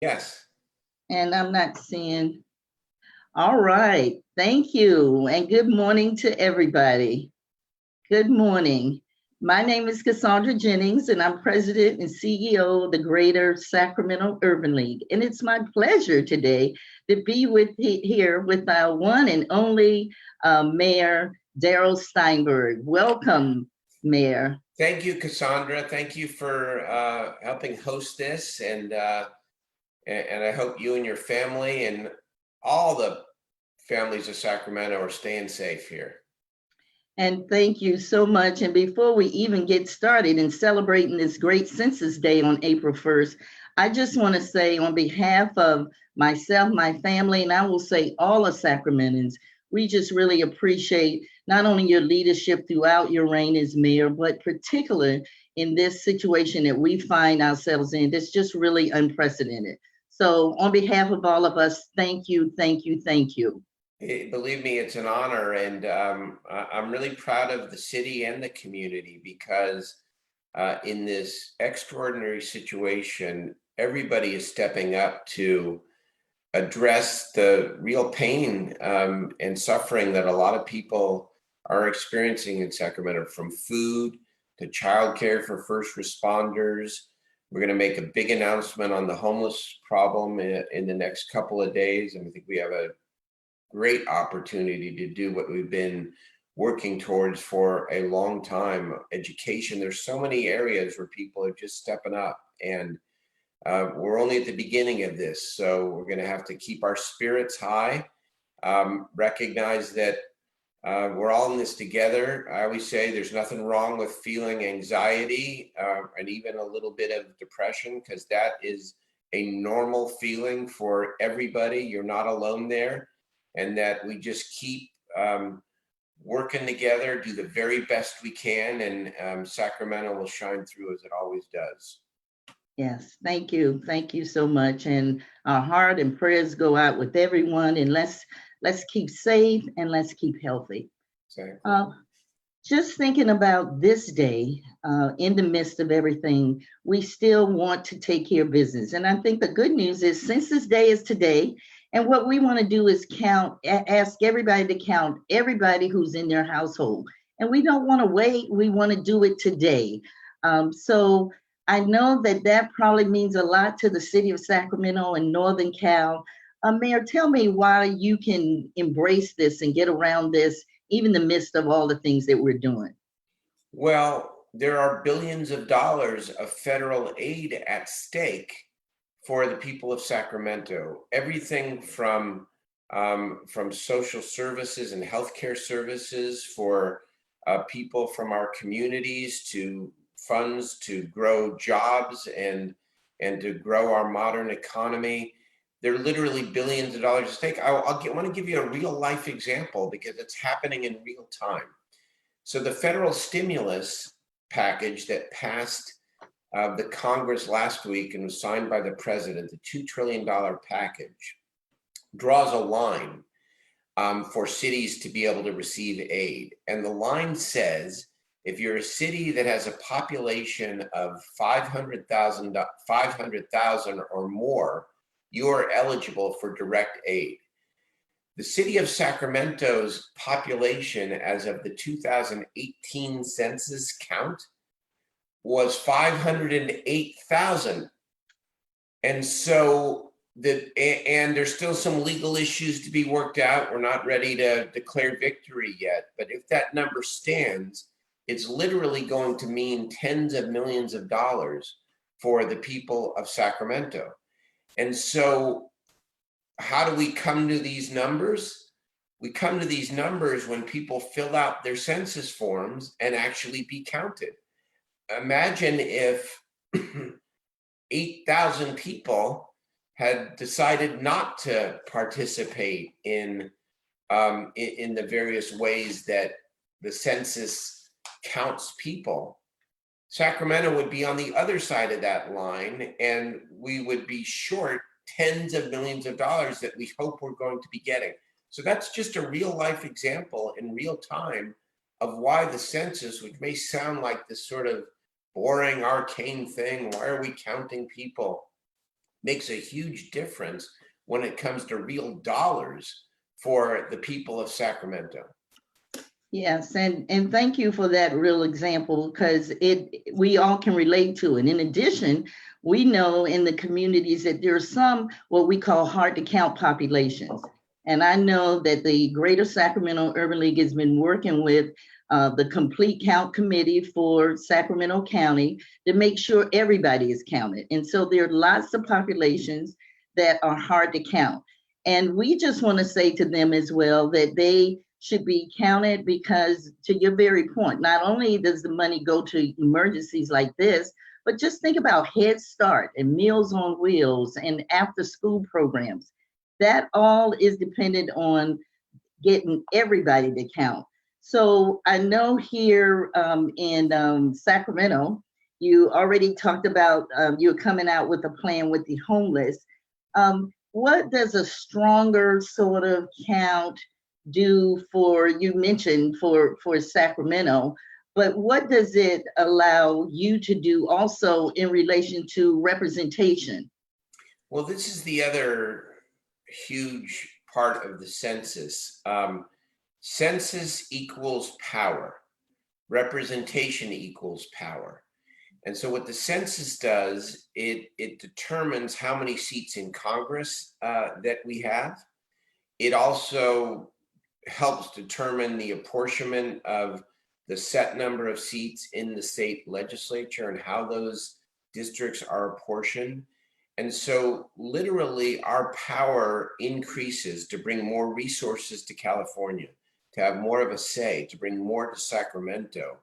Yes. And I'm not seeing. All right. Thank you. And good morning to everybody. Good morning. My name is Cassandra Jennings, and I'm president and CEO of the Greater Sacramento Urban League. And it's my pleasure today to be here with our one and only Mayor Darrell Steinberg. Welcome, Mayor. Thank you, Cassandra. Thank you for helping host this, and I hope you and your family and all the families of Sacramento are staying safe here. And thank you so much. And before we even get started in celebrating this great Census Day on April 1st, I just want to say on behalf of myself, my family, and I will say all of Sacramentans, we just really appreciate not only your leadership throughout your reign as mayor, but particularly in this situation that we find ourselves in. That's just really unprecedented. So on behalf of all of us, thank you, thank you, thank you. Believe me, it's an honor, and I'm really proud of the city and the community because in this extraordinary situation, everybody is stepping up to address the real pain and suffering that a lot of people are experiencing in Sacramento, from food to childcare for first responders. We're going to make a big announcement on the homeless problem in the next couple of days, and I think we have a great opportunity to do what we've been working towards for a long time. Education, there's so many areas where people are just stepping up, and we're only at the beginning of this, so we're going to have to keep our spirits high, recognize that we're all in this together. I always say there's nothing wrong with feeling anxiety and even a little bit of depression, because that is a normal feeling for everybody. You're not alone there. And that we just keep working together, do the very best we can, and Sacramento will shine through as it always does. Yes, thank you. Thank you so much. And our heart and prayers go out with everyone. And let's keep safe and let's keep healthy. Exactly. Just thinking about this day, in the midst of everything, we still want to take care of business. And I think the good news is Census Day is today. And what we want to do is ask everybody to count everybody who's in their household. And we don't want to wait. We want to do it today. So I know that probably means a lot to the city of Sacramento and Northern Cal. Mayor, tell me why you can embrace this and get around this, even in the midst of all the things that we're doing. Well, there are billions of dollars of federal aid at stake for the people of Sacramento. Everything from social services and healthcare services for people from our communities, to funds to grow jobs and to grow our modern economy. There are literally billions of dollars at stake. I want to give you a real life example because it's happening in real time. So the federal stimulus package that passed the Congress last week and was signed by the president, the $2 trillion package, draws a line for cities to be able to receive aid. And the line says, if you're a city that has a population of 500,000 or more, you are eligible for direct aid. The city of Sacramento's population as of the 2018 census count was 508,000. And so and there's still some legal issues to be worked out. We're not ready to declare victory yet, but if that number stands, it's literally going to mean tens of millions of dollars for the people of Sacramento. And so how do we come to these numbers? We come to these numbers when people fill out their census forms and actually be counted. Imagine if 8,000 people had decided not to participate in the various ways that the census counts people. Sacramento would be on the other side of that line, and we would be short tens of millions of dollars that we hope we're going to be getting. So that's just a real life example in real time of why the census, which may sound like this sort of boring, arcane thing, why are we counting people? makes a huge difference when it comes to real dollars for the people of Sacramento. Yes, and thank you for that real example, because we all can relate to it. In addition, we know in the communities that there are some what we call hard to count populations. And I know that the Greater Sacramento Urban League has been working with the Complete Count Committee for Sacramento County to make sure everybody is counted. And so there are lots of populations that are hard to count. And we just want to say to them as well that they should be counted, because to your very point, not only does the money go to emergencies like this, but just think about Head Start and Meals on Wheels and after school programs. That all is dependent on getting everybody to count. So I know here in Sacramento, you already talked about you're coming out with a plan with the homeless. What does a stronger sort of count do for, you mentioned for Sacramento, but what does it allow you to do also in relation to representation? Well, this is the other huge part of the census. Census equals power. Representation equals power. And so what the census does, it determines how many seats in Congress that we have. It also helps determine the apportionment of the set number of seats in the state legislature and how those districts are apportioned. And so literally our power increases to bring more resources to California, to have more of a say, to bring more to Sacramento,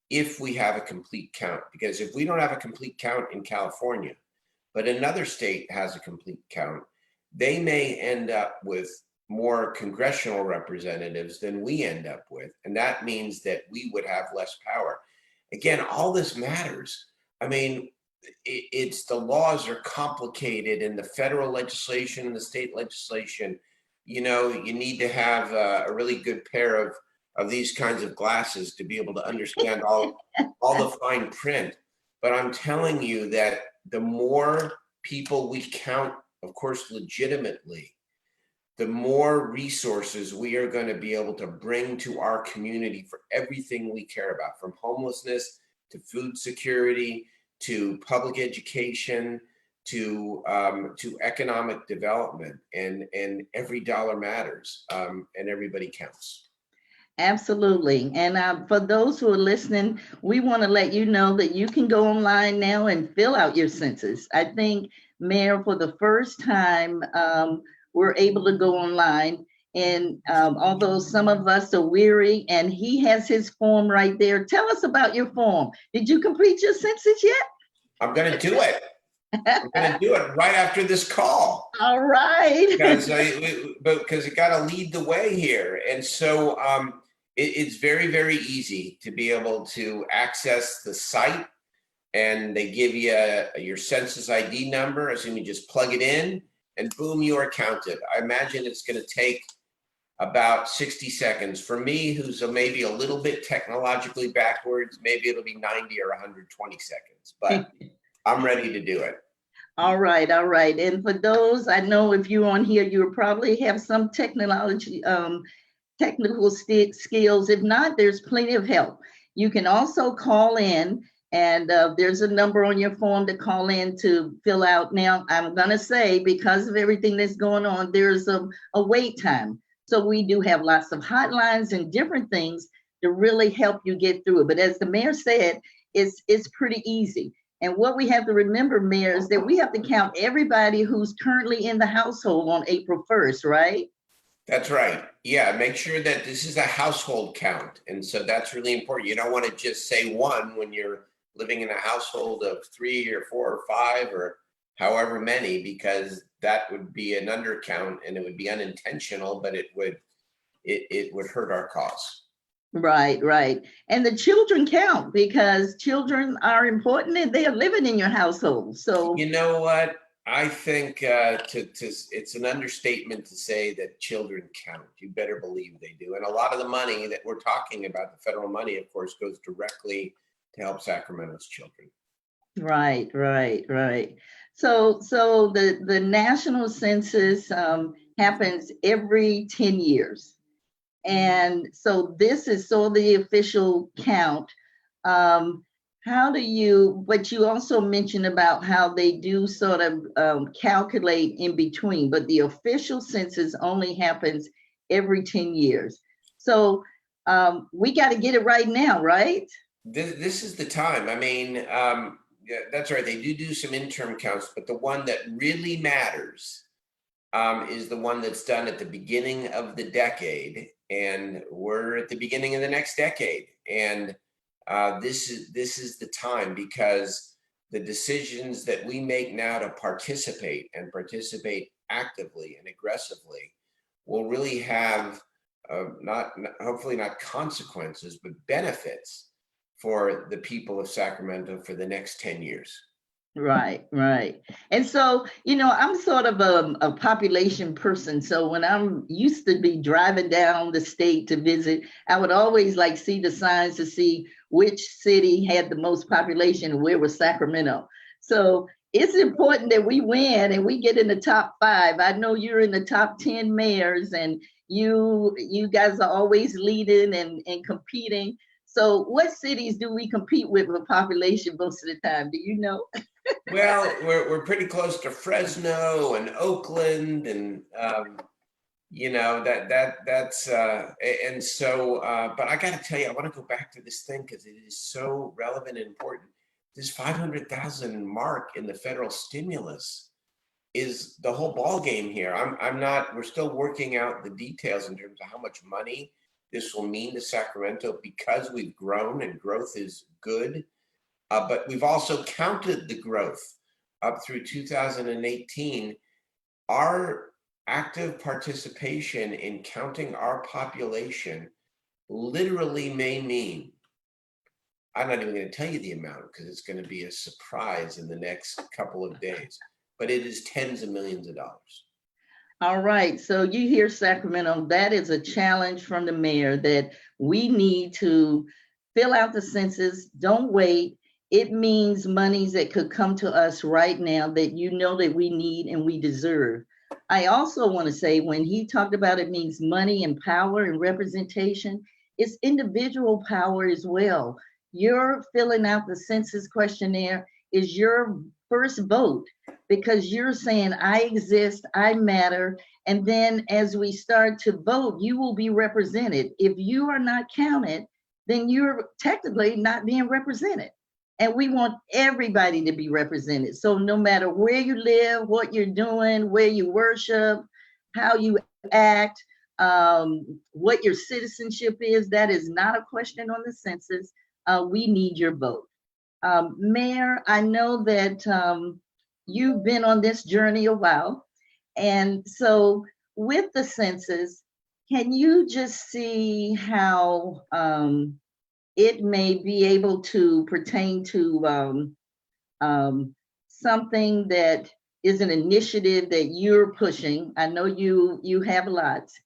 if we have a complete count. Because if we don't have a complete count in California, but another state has a complete count, they may end up with more congressional representatives than we end up with. And that means that we would have less power. Again, all this matters. I mean, it's the laws are complicated, and the federal legislation and the state legislation, you know, you need to have a really good pair of these kinds of glasses to be able to understand all the fine print. But I'm telling you that the more people we count, of course, legitimately, the more resources we are going to be able to bring to our community for everything we care about, from homelessness to food security, to public education, to economic development, and every dollar matters, and everybody counts. Absolutely. And for those who are listening, we want to let you know that you can go online now and fill out your census. I think, Mayor, for the first time, we're able to go online. And although some of us are weary, and he has his form right there. Tell us about your form. Did you complete your census yet? I'm going to do it. I'm going to do it right after this call. All right. Because it got to lead the way here. And so it's very, very easy to be able to access the site, and they give you your census ID number. Assume you just plug it in, and boom, you are counted. I imagine it's going to take about 60 seconds. For me, who's maybe a little bit technologically backwards, maybe it'll be 90 or 120 seconds, but I'm ready to do it. All right, all right. And for those, I know if you're on here, you'll probably have some technical skills. If not, there's plenty of help. You can also call in, and there's a number on your form to call in to fill out. Now, I'm going to say, because of everything that's going on, there's a wait time. So we do have lots of hotlines and different things to really help you get through it. But as the mayor said, it's pretty easy. And what we have to remember, Mayor, is that we have to count everybody who's currently in the household on April 1st, right? That's right. Yeah, make sure that this is a household count. And so that's really important. You don't want to just say one when you're living in a household of 3 or 4 or 5 or however many, because that would be an undercount and it would be unintentional, but it would hurt our cause. Right, right. And the children count, because children are important and they are living in your household. So you know what? I think it's an understatement to say that children count. You better believe they do. And a lot of the money that we're talking about, the federal money, of course, goes directly to help Sacramento's children. Right, right, right. So the national census happens every 10 years. And so this is so the official count. Um, how do you, but you also mentioned about how they do sort of calculate in between, but the official census only happens every 10 years. So we got to get it right now, right? This is the time. I mean, yeah, that's right. They do some interim counts, but the one that really matters is the one that's done at the beginning of the decade, and we're at the beginning of the next decade. And this is the time, because the decisions that we make now to participate and participate actively and aggressively will really have not hopefully not consequences, but benefits for the people of Sacramento for the next 10 years. Right, right. And so, I'm sort of a population person. So when I'm used to be driving down the state to visit, I would always like see the signs to see which city had the most population and where was Sacramento. So it's important that we win and we get in the top 5. I know you're in the top 10 mayors, and you guys are always leading and competing. So what cities do we compete with population most of the time? Do you know? Well, we're pretty close to Fresno and Oakland, and that's and so. But I got to tell you, I want to go back to this thing because it is so relevant and important. This 500,000 mark in the federal stimulus is the whole ball game here. I'm not. We're still working out the details in terms of how much money this will mean to Sacramento, because we've grown and growth is good. But we've also counted the growth up through 2018. Our active participation in counting our population literally may mean, I'm not even going to tell you the amount because it's going to be a surprise in the next couple of days, but it is tens of millions of dollars. All right. So you hear Sacramento, that is a challenge from the mayor that we need to fill out the census. Don't wait. It means monies that could come to us right now that that we need and we deserve. I also want to say when he talked about it means money and power and representation, it's individual power as well. You're filling out the census questionnaire is your first vote because you're saying, I exist, I matter. And then as we start to vote, you will be represented. If you are not counted, then you're technically not being represented. And we want everybody to be represented. So no matter where you live, what you're doing, where you worship, how you act, what your citizenship is, that is not a question on the census. We need your vote. Mayor, I know that you've been on this journey a while. And so with the census, can you just see how it may be able to pertain to something that is an initiative that you're pushing? I know you have lots,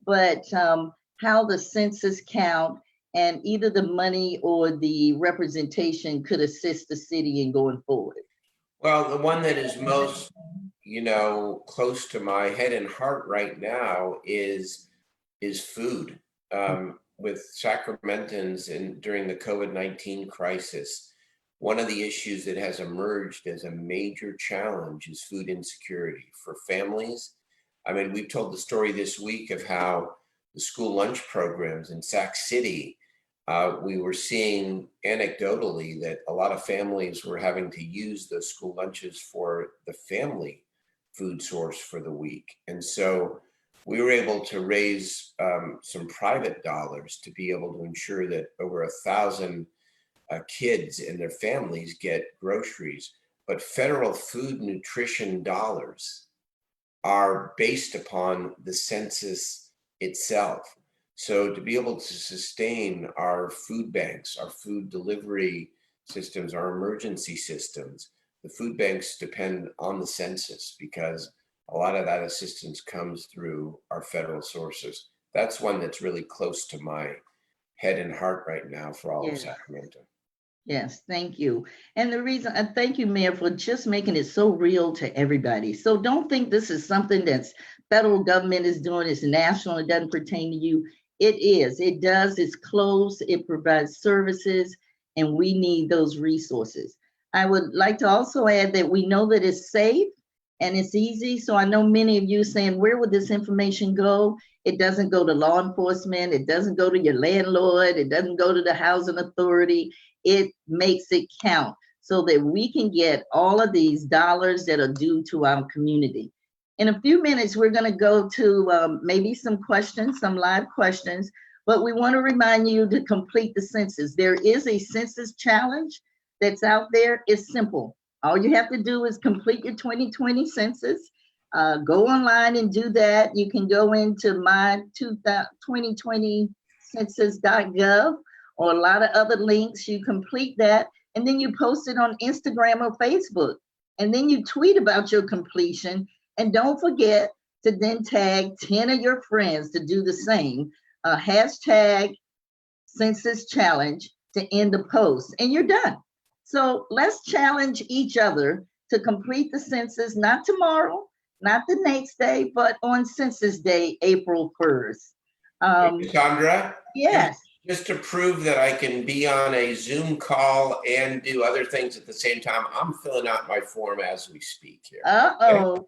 but how the census count and either the money or the representation could assist the city in going forward. Well, the one that is most, close to my head and heart right now is food. With Sacramentans during the COVID-19 crisis, one of the issues that has emerged as a major challenge is food insecurity for families. I mean, we've told the story this week of how the school lunch programs in Sac City, we were seeing anecdotally that a lot of families were having to use those school lunches for the family food source for the week. And so we were able to raise some private dollars to be able to ensure that over 1,000 kids and their families get groceries. But federal food nutrition dollars are based upon the census itself. So to be able to sustain our food banks, our food delivery systems, our emergency systems, the food banks depend on the census because a lot of that assistance comes through our federal sources. That's one that's really close to my head and heart right now for all of Yes. Sacramento. Yes, thank you. And the reason, thank you, Mayor, for just making it so real to everybody. So don't think this is something that's federal government is doing, it's national, it doesn't pertain to you. It is, it does, it's close, it provides services, and we need those resources. I would like to also add that we know that it's safe and it's easy. So I know many of you saying, where would this information go? It doesn't go to law enforcement, it doesn't go to your landlord, it doesn't go to the housing authority. It makes it count so that we can get all of these dollars that are due to our community. In a few minutes, we're going to go to maybe some questions, some live questions, but we want to remind you to complete the census. There is a census challenge that's out there. It's simple. All you have to do is complete your 2020 census. Go online and do that. You can go into my 2020 census.gov or a lot of other links. You complete that, and then you post it on Instagram or Facebook. And then you tweet about your completion. And don't forget to then tag 10 of your friends to do the same. Hashtag census challenge to end the post, and you're done. So let's challenge each other to complete the census, not tomorrow, not the next day, but on Census Day, April 1st. Cassandra, just, Yes. just to prove that I can be on a Zoom call and do other things at the same time, I'm filling out my form as we speak here. Okay? Uh-oh.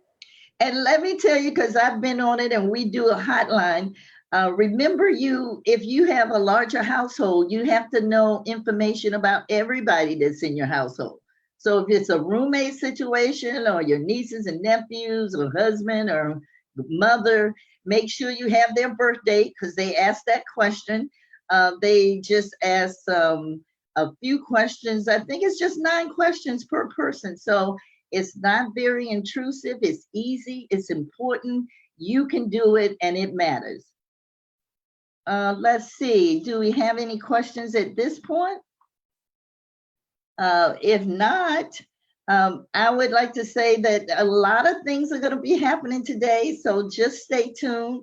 And let me tell you, because I've been on it and we do a hotline. Remember, if you have a larger household, you have to know information about everybody that's in your household. So if it's a roommate situation or your nieces and nephews or husband or mother, make sure you have their birth date because they asked that question. They just asked a few questions. I think it's just 9 questions per person. So it's not very intrusive. It's easy. It's important. You can do it and it matters. Let's see. Do we have any questions at this point? If not, I would like to say that a lot of things are going to be happening today. So just stay tuned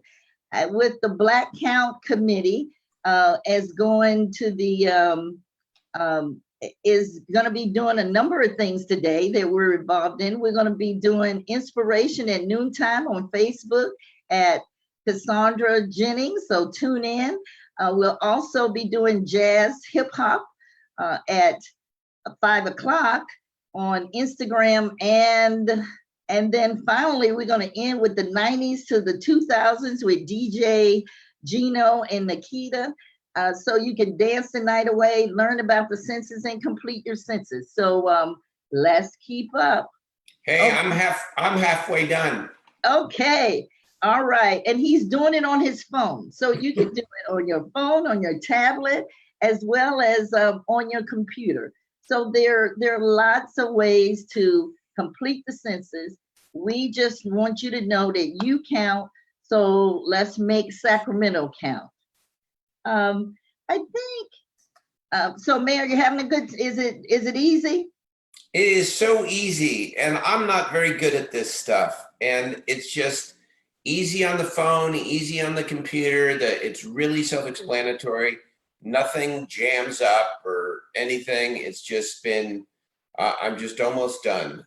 with the Black Count Committee as going to the is going to be doing a number of things today that we're involved in. We're going to be doing inspiration at noontime on Facebook at Cassandra Jennings, so tune in. We'll also be doing jazz hip hop at 5 o'clock on Instagram, and then finally we're going to end with the 90s to the 2000s with DJ Gino and Nikita. So you can dance the night away, learn about the census, and complete your census. So let's keep up. Hey, okay. I'm halfway done. Okay. All right. And he's doing it on his phone. So you can do it on your phone, on your tablet, as well as on your computer. So there are lots of ways to complete the census. We just want you to know that you count. So let's make Sacramento count. I think so. Mayor, you're having a good. Is it easy? It is so easy, and I'm not very good at this stuff. And it's just easy on the phone, easy on the computer. It's really self-explanatory. Nothing jams up or anything. It's just been. I'm just almost done.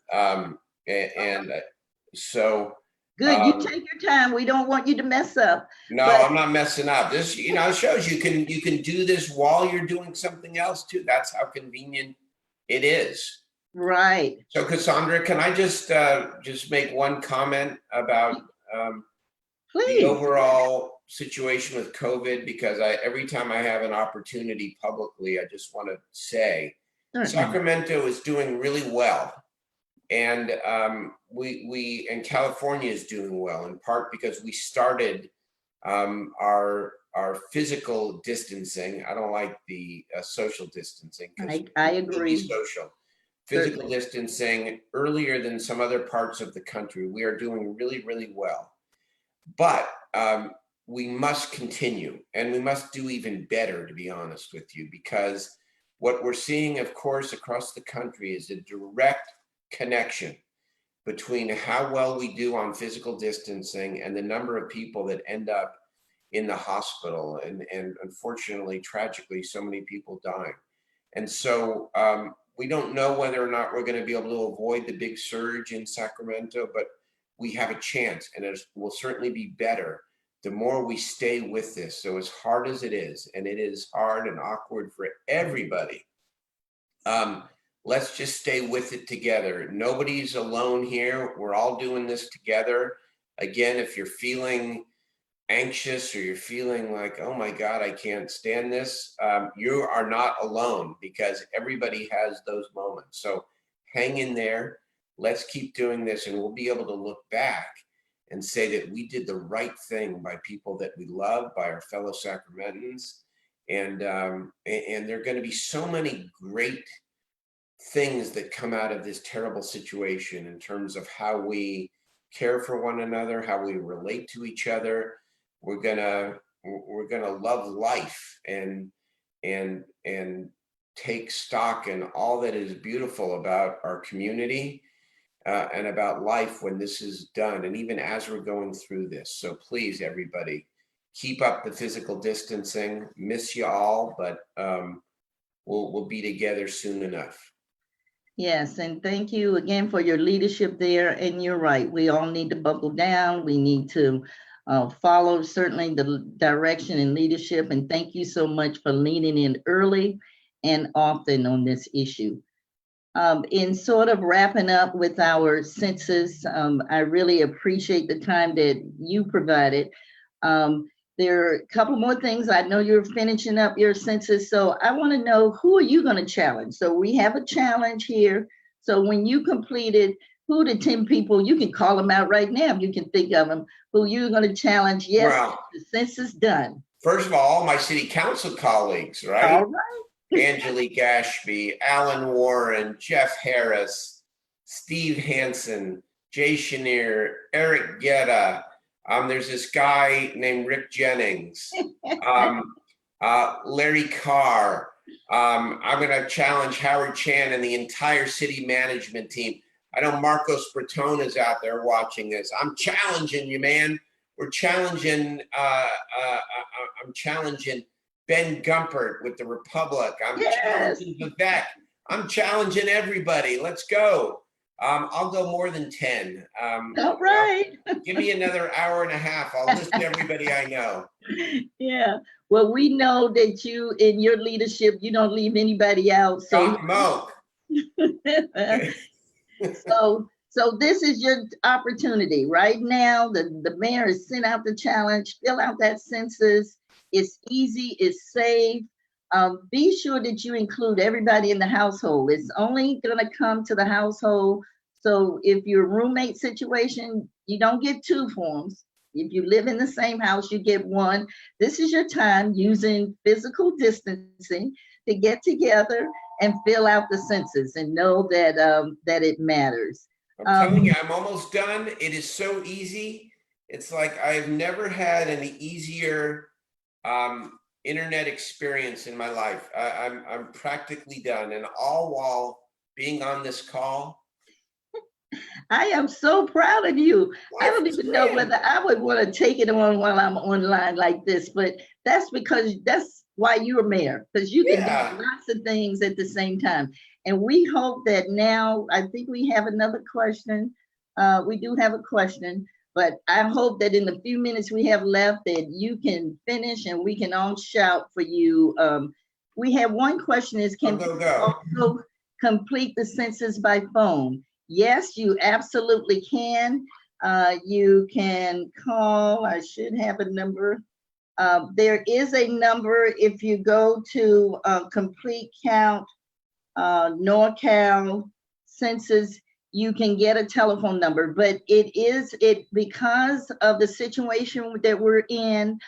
So. Good. You take your time. We don't want you to mess up. No, I'm not messing up. This, it shows you can do this while you're doing something else too. That's how convenient it is. Right. So, Cassandra, can I just make one comment about the overall situation with COVID? Because every time I have an opportunity publicly, I just want to say Sacramento is doing really well. And and California is doing well, in part because we started our physical distancing. I don't like the social distancing. I agree. Social, physical distancing earlier than some other parts of the country. We are doing really, really well, but we must continue, and we must do even better, to be honest with you, because what we're seeing, of course, across the country is a direct connection between how well we do on physical distancing and the number of people that end up in the hospital, and unfortunately, tragically, so many people dying. And so we don't know whether or not we're going to be able to avoid the big surge in Sacramento, but we have a chance, and it will certainly be better the more we stay with this. So as hard as it is, and it is hard and awkward for everybody, let's just stay with it together. Nobody's alone here. We're all doing this together. Again, if you're feeling anxious or you're feeling like, oh my God, I can't stand this, you are not alone, because everybody has those moments. So hang in there. Let's keep doing this, and we'll be able to look back and say that we did the right thing by people that we love, by our fellow Sacramentans. And there are going to be so many great things that come out of this terrible situation in terms of how we care for one another, how we relate to each other. We're gonna love life and take stock in all that is beautiful about our community and about life when this is done, and even as we're going through this. So please, everybody, keep up the physical distancing. Miss you all, but we'll be together soon enough. Yes, and thank you again for your leadership there. And you're right, we all need to buckle down. We need to follow certainly the direction and leadership. And thank you so much for leaning in early and often on this issue. In sort of wrapping up with our census, I really appreciate the time that you provided. There are a couple more things. I know you're finishing up your census, so I want to know, who are you going to challenge? So we have a challenge here. So when you complete it, who the 10 people, you can call them out right now if you can think of them, who you're going to challenge. Yes, well, the census done. First of all my city council colleagues, right? All right. Angelique Ashby, Alan Warren, Jeff Harris, Steve Hansen, Jay Chenier, Eric Guetta. There's this guy named Rick Jennings, Larry Carr. I'm going to challenge Howard Chan and the entire city management team. I know Marcos Bertone is out there watching this. I'm challenging you, man. We're challenging. I'm challenging Ben Gumpert with the Republic. I'm challenging Vivek. I'm challenging everybody. Let's go. I'll go more than 10. All right. Give me another hour and a half. I'll list everybody I know. Yeah. Well, we know that you, in your leadership, you don't leave anybody out. So, so this is your opportunity right now. The mayor has sent out the challenge. Fill out that census. It's easy. It's safe. Be sure that you include everybody in the household. It's only going to come to the household. So if your roommate situation, you don't get 2 forms. If you live in the same house, you get 1. This is your time, using physical distancing, to get together and fill out the census, and know that that it matters. I'm telling you, I'm almost done. It is so easy. It's like I've never had an easier internet experience in my life. I'm practically done, and all while being on this call. I am so proud of you. I don't even know whether I would want to take it on while I'm online like this, but that's because that's why you're mayor, because you can do lots of things at the same time. And we hope that now, I think we have another question. We do have a question, but I hope that in the few minutes we have left that you can finish and we can all shout for you. We have one question is, can you also complete the census by phone? Yes, you absolutely can. You can call, I should have a number. There is a number if you go to Complete Count, NorCal Census, you can get a telephone number, but because of the situation that we're in,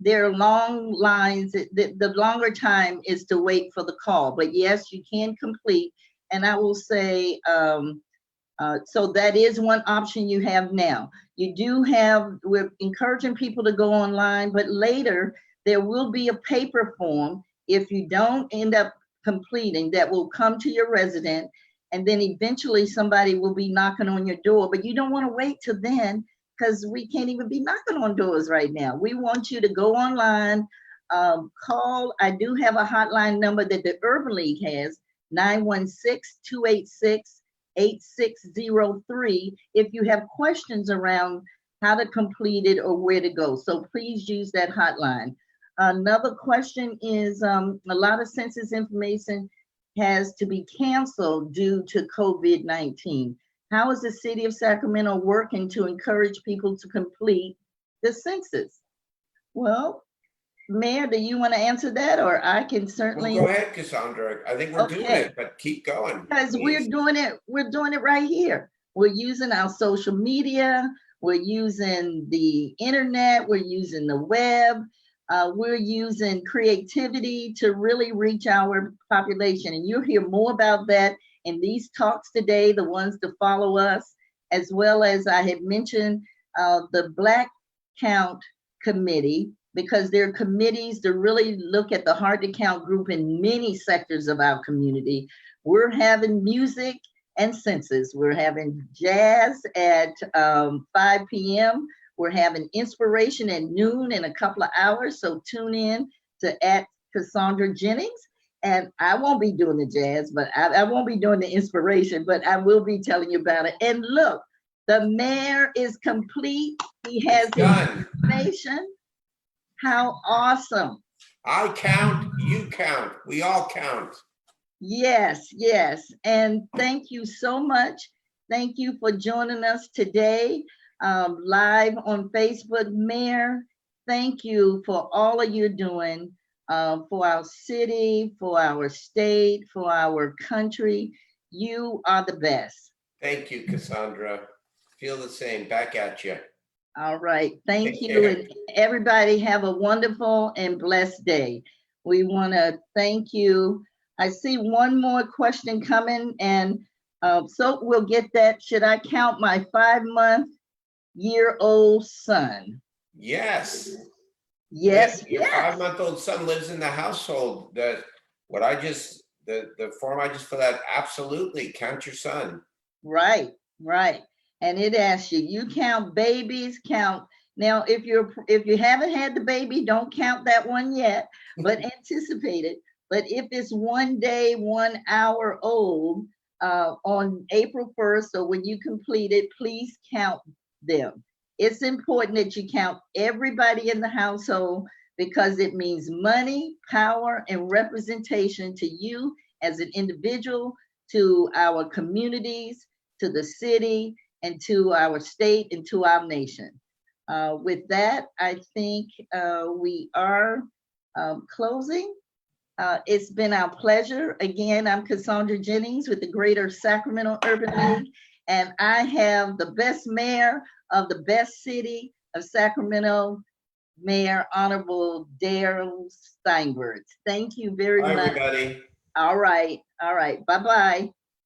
there are long lines. The longer time is to wait for the call, but yes, you can complete. And I will say, so that is one option you have now. You do have, we're encouraging people to go online, but later there will be a paper form if you don't end up completing that will come to your resident, and then eventually somebody will be knocking on your door, but you don't want to wait till then, because we can't even be knocking on doors right now. We want you to go online, Call. I do have a hotline number that the Urban League has, 916-286-8603, if you have questions around how to complete it or where to go. So please use that hotline. Another question is, a lot of census information has to be canceled due to COVID-19. How is the city of Sacramento working to encourage people to complete the census? Well, Mayor, do you want to answer that, or I can Well, certainly? go ahead, Cassandra. I think we're doing Okay. it, but keep going. Because we're Please. doing it right here. We're using our social media, we're using the internet, we're using the web, we're using creativity to really reach our population. And you'll hear more about that in these talks today, the ones to follow us, as well as I had mentioned the Black Count Committee, because there are committees to really look at the hard to count group in many sectors of our community. We're having music and census. We're having jazz at 5 p.m. We're having inspiration at noon in a couple of hours. So tune in to @Cassandra Jennings. And I won't be doing the jazz, but I won't be doing the inspiration, but I will be telling you about it. And look, the mayor is complete. He has the information. How awesome. I count, you count, we all count. Yes, yes. And thank you so much. Thank you for joining us today live on Facebook. Mayor, thank you for all of you doing for our city, for our state, for our country. You are the best. Thank you, Cassandra. Feel the same. Back at you. All right. Thank Take you. care. And everybody have a wonderful and blessed day. We want to thank you. I see one more question coming, and so we'll get that. Should I count my 5-month-old son? Yes. Yes. Your Yes. 5-month-old son lives in the household. The form I just filled out, absolutely count your son. Right, right. And it asks you, you count babies, count. Now, if you haven't had the baby, don't count that one yet, but anticipate it. But if it's 1 day, 1 hour old on April 1st, or when you complete it, please count them. It's important that you count everybody in the household because it means money, power, and representation to you as an individual, to our communities, to the city, and to our state, and to our nation. With that, I think we are closing. It's been our pleasure. Again, I'm Cassandra Jennings with the Greater Sacramento Urban League, and I have the best mayor of the best city of Sacramento, Mayor Honorable Darrell Steinberg. Thank you very much. Bye, everybody. All right. Bye-bye.